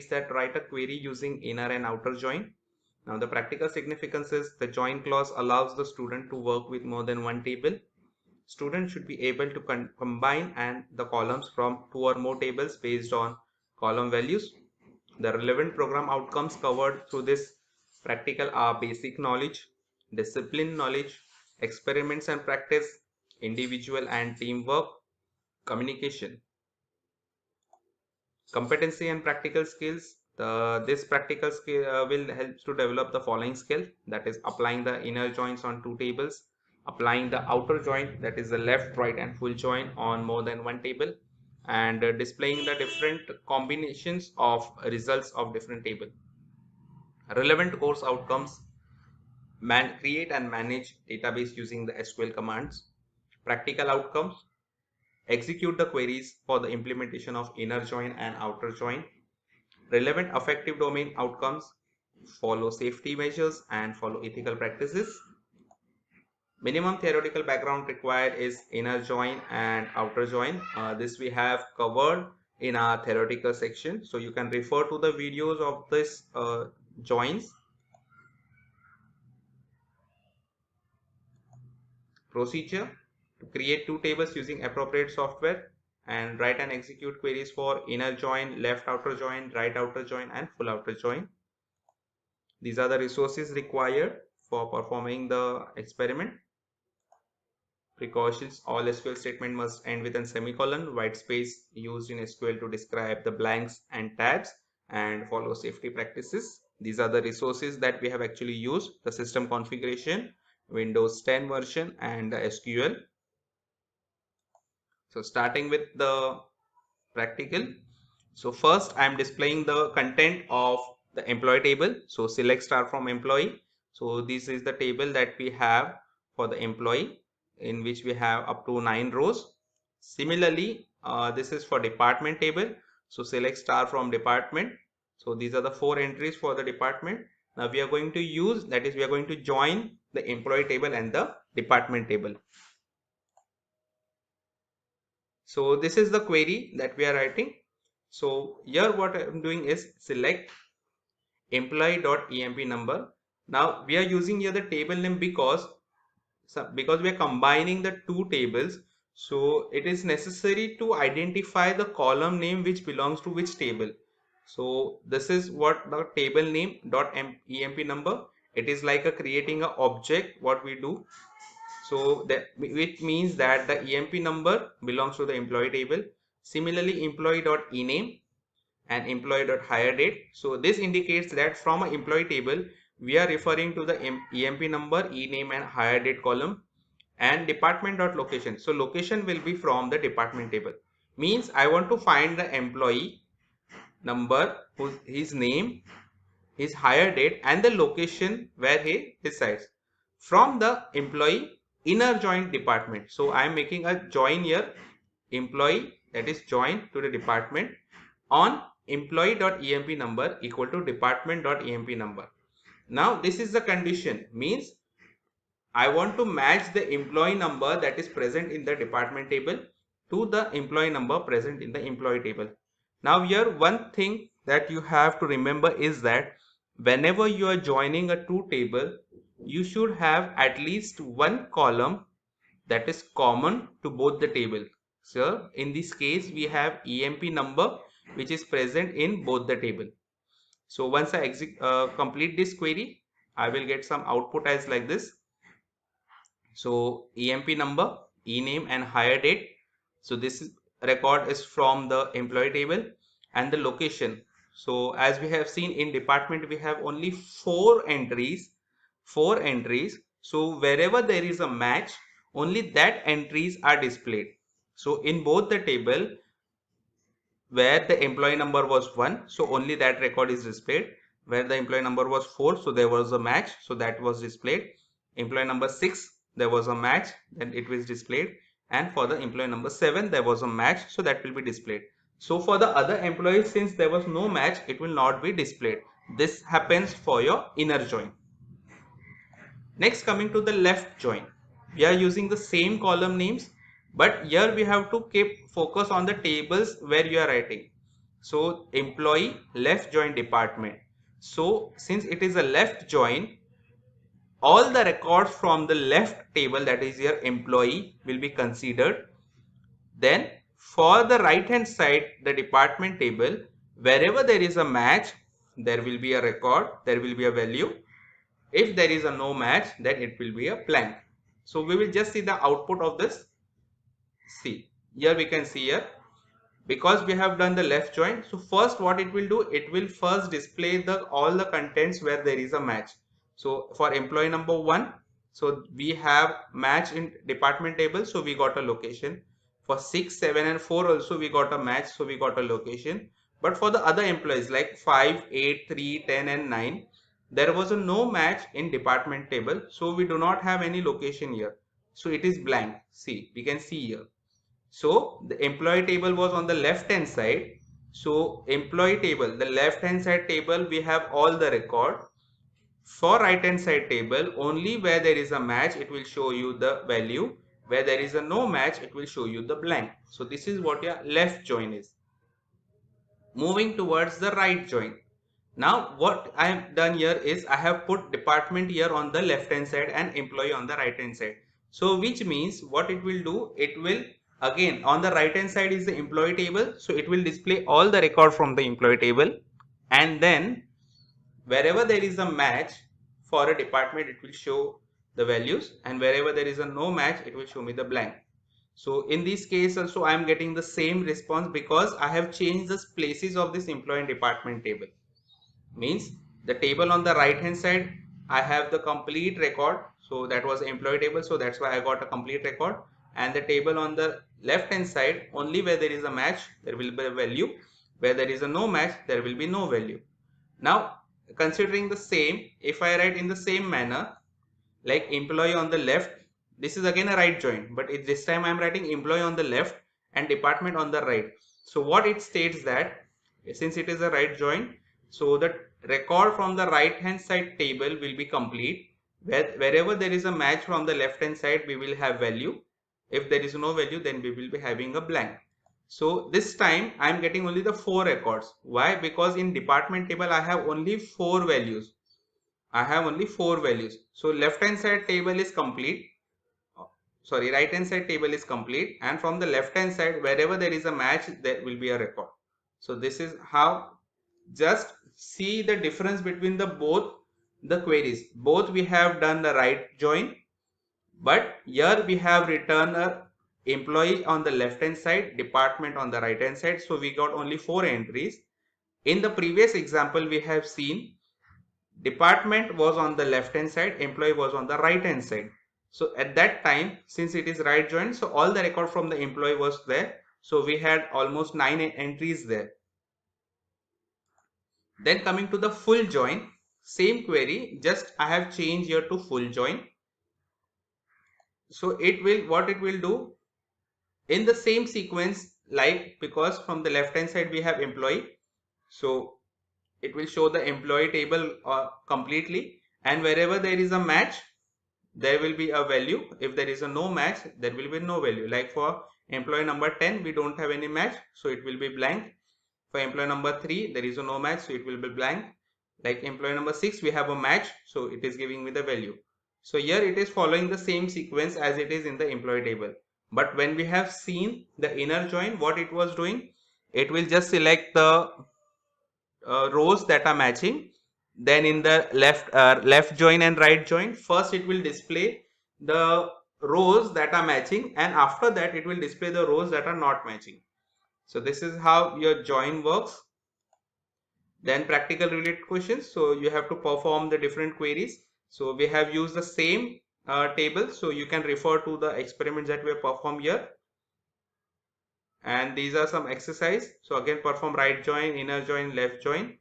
that write a query using inner and outer join. Now the practical significance is the join clause allows the student to work with more than one table. Student should be able to combine the columns from two or more tables based on column values. The relevant program outcomes covered through this practical are basic knowledge, discipline knowledge, experiments and practice, individual and teamwork, communication. Competency and practical skills. This practical skill will help to develop the following skill, that is applying the inner joins on two tables, applying the outer join, that is the left, right and full join on more than one table, and displaying the different combinations of results of different table. Relevant course outcomes: create and manage database using the SQL commands. Practical outcomes: execute the queries for the implementation of inner join and outer join. Relevant affective domain outcomes: follow safety measures and follow ethical practices. Minimum theoretical background required is inner join and outer join. This we have covered in our theoretical section, so you can refer to the videos of this joins. Procedure: to create two tables using appropriate software and write and execute queries for inner join, left outer join, right outer join and full outer join. These are the resources required for performing the experiment. Precautions: all SQL statement must end with a semicolon. White space used in SQL to describe the blanks and tabs, and follow safety practices. These are the resources that we have actually used: the system configuration, Windows 10 version and the SQL. So starting with the practical. So first I am displaying the content of the employee table. So select star from employee. So this is the table that we have for the employee, in which we have up to 9 rows. Similarly, this is for department table. So select star from department. So these are the 4 entries for the department. Now we are going to use, that is we are going to join the employee table and the department table. So this is the query that we are writing. So here what I am doing is select employee.emp number. Now we are using here the table name because we are combining the two tables. So it is necessary to identify the column name which belongs to which table. So this is what the table name .emp number. It is like a creating a object what we do. So that which means that the EMP number belongs to the employee table. Similarly, employee.ename and employee.hiredate. So this indicates that from an employee table we are referring to the EMP number, ename and hire date column, and department.location. So location will be from the department table. Means I want to find the employee number, his name, his hire date and the location where he resides from the employee inner join department. So I am making a join here, employee, that is join to the department on employee.emp number equal to department.emp number. Now this is the condition, means I want to match the employee number that is present in the department table to the employee number present in the employee table. Now here one thing that you have to remember is that whenever you are joining a two table, you should have at least one column that is common to both the table. So in this case we have EMP number which is present in both the table. So once I complete this query, I will get some output as like this. So EMP number, ename and hire date. So this record is from the employee table, and the location. So as we have seen in department, we have only 4 entries. So wherever there is a match, only that entries are displayed. So in both the table where the employee number was 1, so only that record is displayed. Where the employee number was 4, so there was a match, so that was displayed. Employee number 6, there was a match, then it was displayed. And for the employee number 7, there was a match, so that will be displayed. So for the other employees, since there was no match, it will not be displayed. This happens for your inner join. Next, coming to the left join, we are using the same column names, but here we have to keep focus on the tables where you are writing. So employee left join department. So since it is a left join, all the records from the left table, that is your employee, will be considered. Then for the right hand side, the department table, wherever there is a match, there will be a record, there will be a value. If there is a no match, then it will be a blank. So we will just see the output of this. See, here we can see here, because we have done the left join. So first what it will do, it will first display the all the contents where there is a match. So for employee number 1, so we have match in department table, so we got a location. For 6, 7 and 4 also we got a match, so we got a location. But for the other employees like 5, 8, 3, 10 and 9, there was a no match in department table, so we do not have any location here. So it is blank. See, we can see here. So the employee table was on the left hand side. So employee table, the left hand side table, we have all the record. For right hand side table, only where there is a match, it will show you the value. Where there is a no match, it will show you the blank. So this is what your left join is. Moving towards the right join. Now what I have done here is I have put department here on the left hand side and employee on the right hand side. So which means what it will do, it will again on the right hand side is the employee table. So it will display all the record from the employee table, and then wherever there is a match for a department, it will show the values, and wherever there is a no match, it will show me the blank. So in this case also I am getting the same response because I have changed the places of this employee and department table. Means the table on the right hand side, I have the complete record, so that was employee table, so that's why I got a complete record. And the table on the left hand side, only where there is a match there will be a value, where there is a no match there will be no value. Now considering the same, if I write in the same manner, like employee on the left, this is again a right join, but this time I am writing employee on the left and department on the right. So what it states that since it is a right join, so the record from the right hand side table will be complete. Wherever there is a match from the left hand side, we will have value. If there is no value, then we will be having a blank. So this time I am getting only the 4 records. Why? Because in department table I have only 4 values. I have only 4 values. So left hand side table is complete. Sorry, right hand side table is complete, and from the left hand side, wherever there is a match, there will be a record. So this is how, just see the difference between the both the queries. Both we have done the right join, but here we have returned a employee on the left hand side, department on the right hand side. So we got only 4 entries. In the previous example, we have seen department was on the left hand side, employee was on the right hand side. So at that time, since it is right join, so all the record from the employee was there. So we had almost 9 entries there. Then coming to the full join, same query, just I have changed here to full join. So it will, what it will do, in the same sequence, like because from the left hand side we have employee, so it will show the employee table completely, and wherever there is a match, there will be a value. If there is a no match, there will be no value. Like for employee number 10, we don't have any match, so it will be blank. For employee number 3, there is a no match, so it will be blank. Like employee number 6, we have a match, so it is giving me the value. So here it is following the same sequence as it is in the employee table. But when we have seen the inner join, what it was doing, it will just select the rows that are matching. Then in the left join and right join, first it will display the rows that are matching, and after that it will display the rows that are not matching. So this is how your join works. Then practical related questions, so you have to perform the different queries. So we have used the same table, so you can refer to the experiments that we have performed here. And these are some exercise. So again, perform right join, inner join, left join.